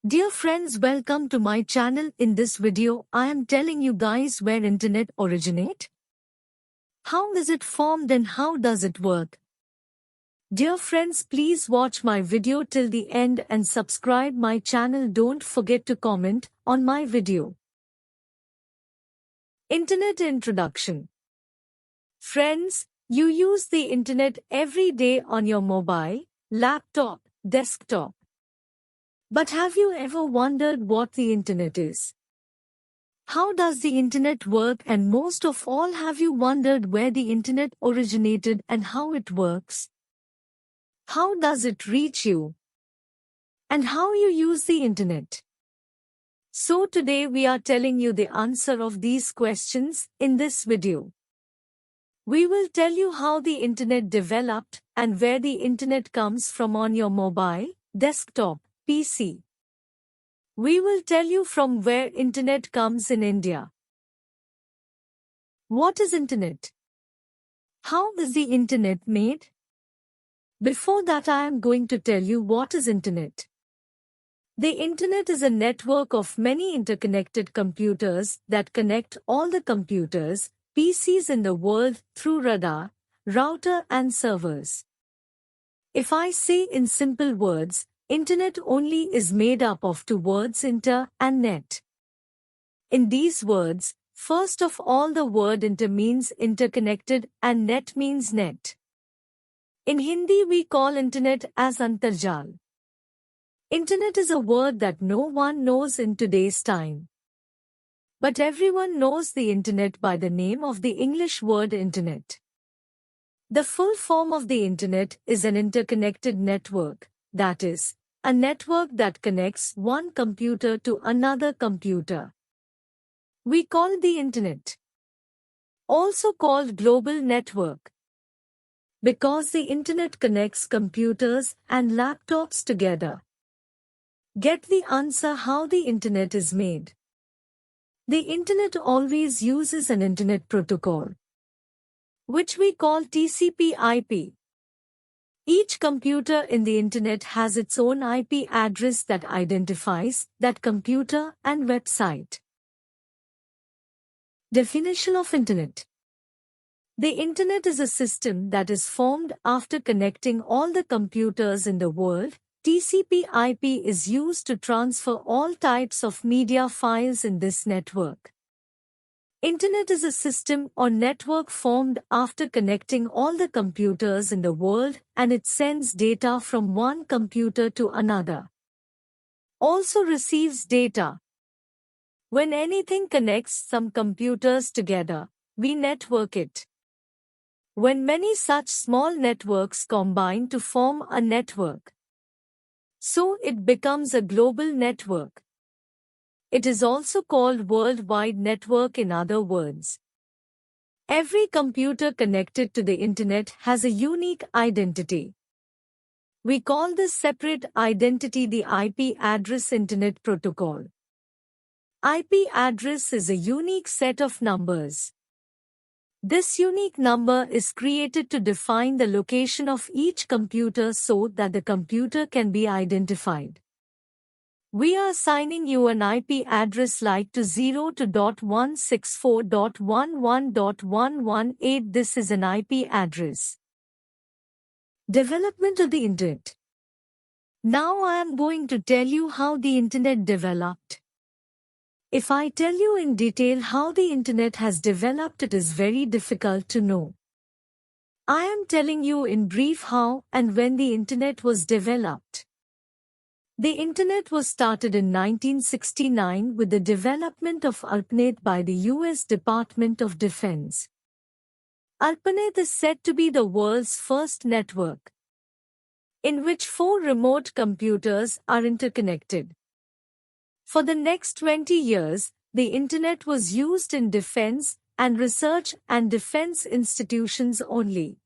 Dear friends, welcome to my channel. In this video, I am telling you guys where internet originate, how is it formed and how does it work. Dear friends, please watch my video till the end and subscribe my channel. Don't forget to comment on my video. Internet introduction. Friends, you use the internet every day on your mobile, laptop, desktop. But have you ever wondered what the internet is? How does the internet work, and most of all, have you wondered where the internet originated and how it works? How does it reach you? And how you use the internet? So today we are telling you the answer of these questions in this video. We will tell you how the internet developed and where the internet comes from on your mobile, desktop, PC. We will tell you from where internet comes in India. What is internet? How is the internet made? Before that, I am going to tell you what is internet. The internet is a network of many interconnected computers that connect all the computers, PCs in the world through radar, router and servers. If I say in simple words, Internet only is made up of two words, inter and net. In these words, first of all, the word inter means interconnected and net means net. In Hindi we call internet as antarjal. Internet is a word that no one knows in today's time. But everyone knows the internet by the name of the English word internet. The full form of the internet is an interconnected network, that is, a network that connects one computer to another computer. We call the internet, also called global network, because the internet connects computers and laptops together. Get the answer how the internet is made. The internet always uses an internet protocol, which we call TCP/IP. Each computer in the internet has its own IP address that identifies that computer and website. Definition of internet. The internet is a system that is formed after connecting all the computers in the world. TCP/IP is used to transfer all types of media files in this network. Internet is a system or network formed after connecting all the computers in the world, and it sends data from one computer to another. Also receives data. When anything connects some computers together, we network it. When many such small networks combine to form a network, so it becomes a global network. It is also called worldwide network. In other words, every computer connected to the internet has a unique identity. We call this separate identity the IP address. Internet protocol. IP address is a unique set of numbers. This unique number is created to define the location of each computer so that the computer can be identified. We are assigning you an IP address like to 0.164.11.118. This is an IP address. Development of the Internet. Now I am going to tell you how the Internet developed. If I tell you in detail how the Internet has developed, it is very difficult to know. I am telling you in brief how and when the Internet was developed. The Internet was started in 1969 with the development of ARPANET by the US Department of Defense. ARPANET is said to be the world's first network, in which 4 remote computers are interconnected. For the next 20 years, the Internet was used in defense and research and defense institutions only.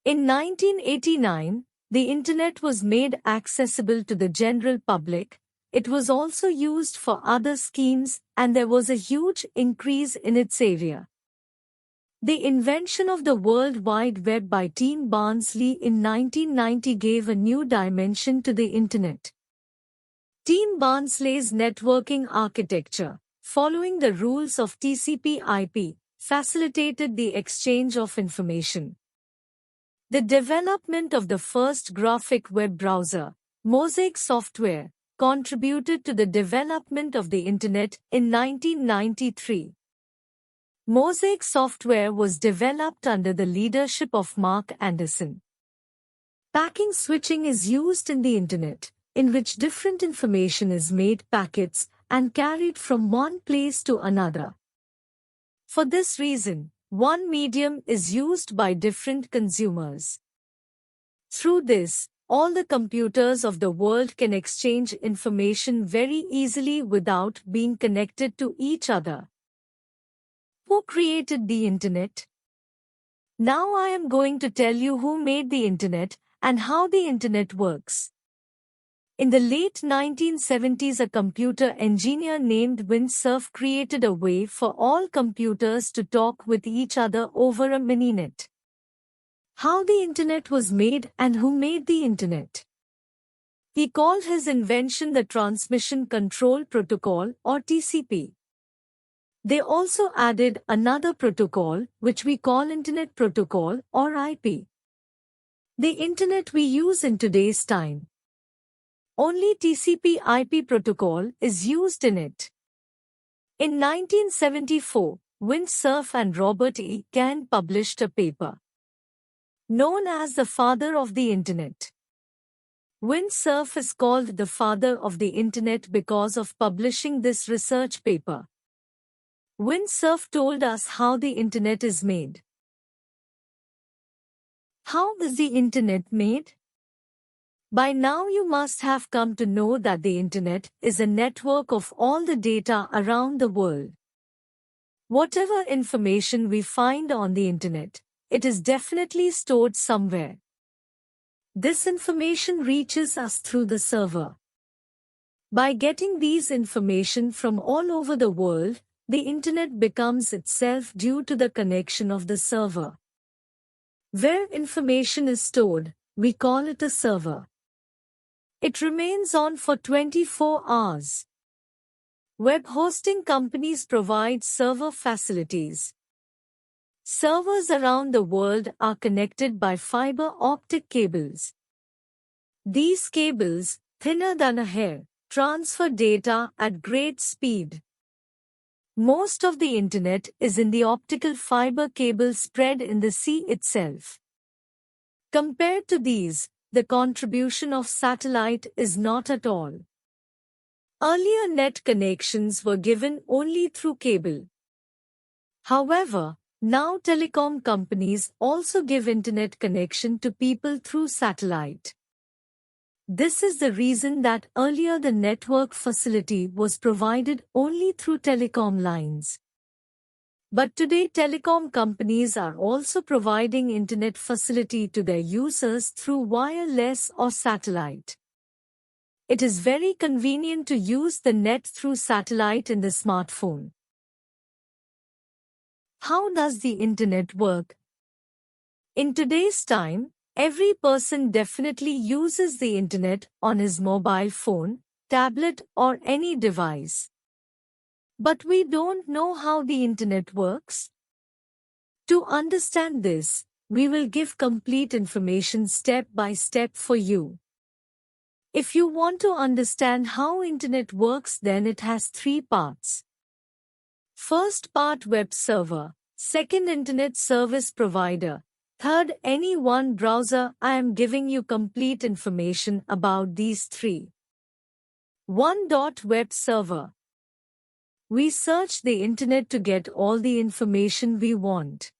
In 1989, the Internet was made accessible to the general public. It was also used for other schemes, and there was a huge increase in its area. The invention of the World Wide Web by Tim Berners-Lee in 1990 gave a new dimension to the Internet. Tim Berners-Lee's networking architecture, following the rules of TCP/IP, facilitated the exchange of information. The development of the first graphic web browser, Mosaic Software, contributed to the development of the Internet in 1993. Mosaic Software was developed under the leadership of Mark Anderson. Packet switching is used in the Internet, in which different information is made packets and carried from one place to another. For this reason, one medium is used by different consumers. Through this, all the computers of the world can exchange information very easily without being connected to each other. Who created the Internet? Now I am going to tell you who made the Internet and how the Internet works. In the late 1970s, a computer engineer named Vint Cerf created a way for all computers to talk with each other over a mininet. How the Internet was made and who made the Internet? He called his invention the Transmission Control Protocol, or TCP. They also added another protocol, which we call Internet Protocol, or IP. The Internet we use in today's time. Only TCP/IP protocol is used in it. In 1974, Vint Cerf and Robert E. Kahn published a paper known as the father of the Internet. Vint Cerf is called the father of the Internet because of publishing this research paper. Vint Cerf told us how the Internet is made. How is the Internet made? By now you must have come to know that the Internet is a network of all the data around the world. Whatever information we find on the Internet, it is definitely stored somewhere. This information reaches us through the server. By getting these information from all over the world, the Internet becomes itself due to the connection of the server. Where information is stored, we call it a server. It remains on for 24 hours. Web hosting companies provide server facilities. Servers around the world are connected by fiber optic cables. These cables, thinner than a hair, transfer data at great speed. Most of the Internet is in the optical fiber cable spread in the sea itself. Compared to these, the contribution of satellite is not at all. Earlier net connections were given only through cable. However, now telecom companies also give Internet connection to people through satellite. This is the reason that earlier the network facility was provided only through telecom lines. But today telecom companies are also providing Internet facility to their users through wireless or satellite. It is very convenient to use the net through satellite in the smartphone. How does the Internet work? In today's time, every person definitely uses the Internet on his mobile phone, tablet, or any device. But we don't know how the Internet works. To understand this, we will give complete information step by step for you. If you want to understand how Internet works, then it has 3 parts. First part, web server. Second, Internet service provider. Third, any one browser. I am giving you complete information about these 3. 1. Web server. We search the Internet to get all the information we want.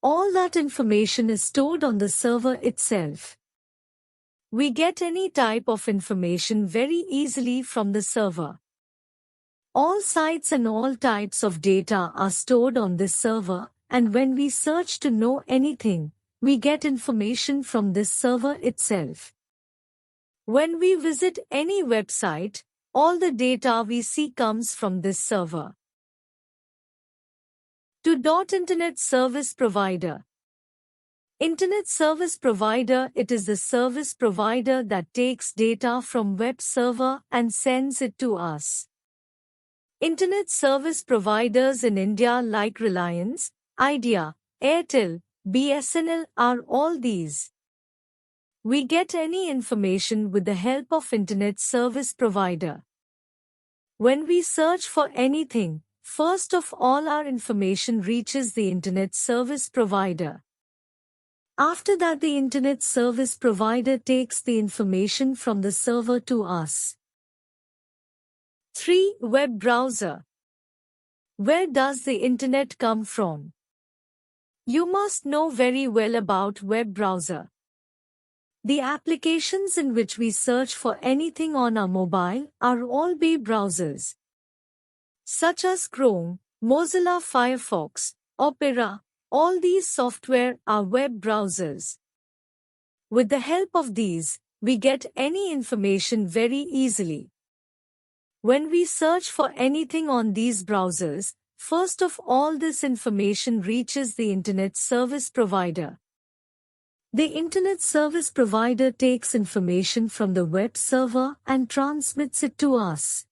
All that information is stored on the server itself. We get any type of information very easily from the server. All sites and all types of data are stored on this server, and when we search to know anything, we get information from this server itself. When we visit any website, all the data we see comes from this server. 2. Internet service provider. Internet service provider. It is the service provider that takes data from web server and sends it to us. Internet service providers in India like Reliance, Idea, Airtel, BSNL are all these. We get any information with the help of Internet service provider. When we search for anything, first of all our information reaches the Internet service provider. After that, the Internet service provider takes the information from the server to us. 3. Web browser. Where does the Internet come from? You must know very well about web browser. The applications in which we search for anything on our mobile are all web browsers, such as Chrome, Mozilla Firefox, Opera. All these software are web browsers. With the help of these, we get any information very easily. When we search for anything on these browsers, first of all this information reaches the Internet service provider. The Internet service provider takes information from the web server and transmits it to us.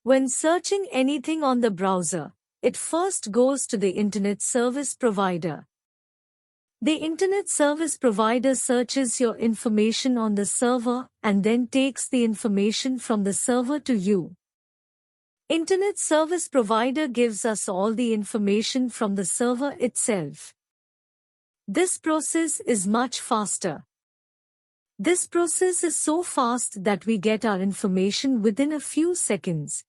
When searching anything on the browser, it first goes to the Internet service provider. The Internet service provider searches your information on the server and then takes the information from the server to you. Internet service provider gives us all the information from the server itself. This process is much faster. This process is so fast that we get our information within a few seconds.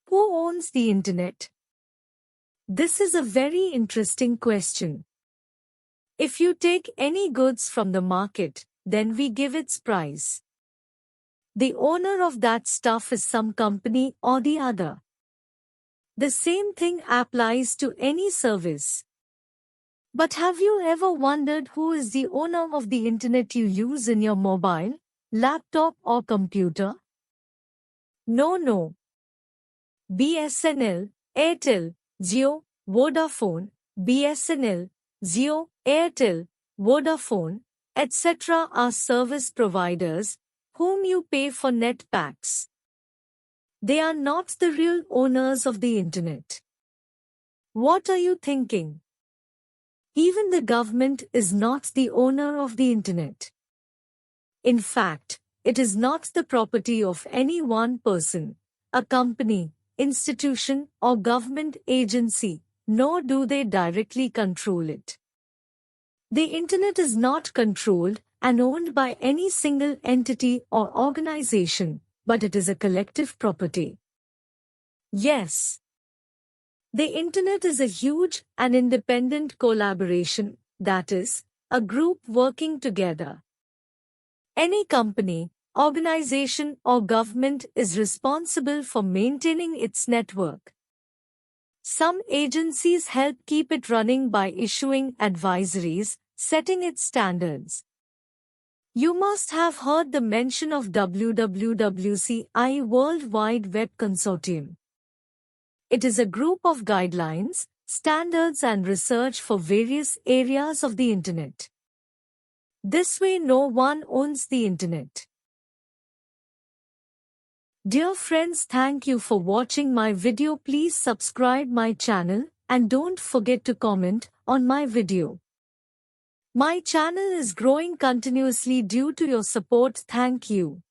Who owns the Internet? This is a very interesting question. If you take any goods from the market, then we give its price. The owner of that stuff is some company or the other. The same thing applies to any service. But have you ever wondered who is the owner of the Internet you use in your mobile, laptop or computer? No. BSNL, Airtel, Jio, Vodafone, BSNL, Jio, Airtel, Vodafone, etc. are service providers whom you pay for net packs. They are not the real owners of the Internet. What are you thinking? Even the government is not the owner of the Internet. In fact, it is not the property of any one person, a company, institution, or government agency, nor do they directly control it. The Internet is not controlled and owned by any single entity or organization, but it is a collective property. Yes. The Internet is a huge and independent collaboration, that is, a group working together. Any company, organization or government is responsible for maintaining its network. Some agencies help keep it running by issuing advisories, setting its standards. You must have heard the mention of WWWCI World Wide Web Consortium. It is a group of guidelines, standards and research for various areas of the Internet. This way no one owns the Internet. Dear friends, thank you for watching my video. Please subscribe my channel and don't forget to comment on my video. My channel is growing continuously due to your support. Thank you.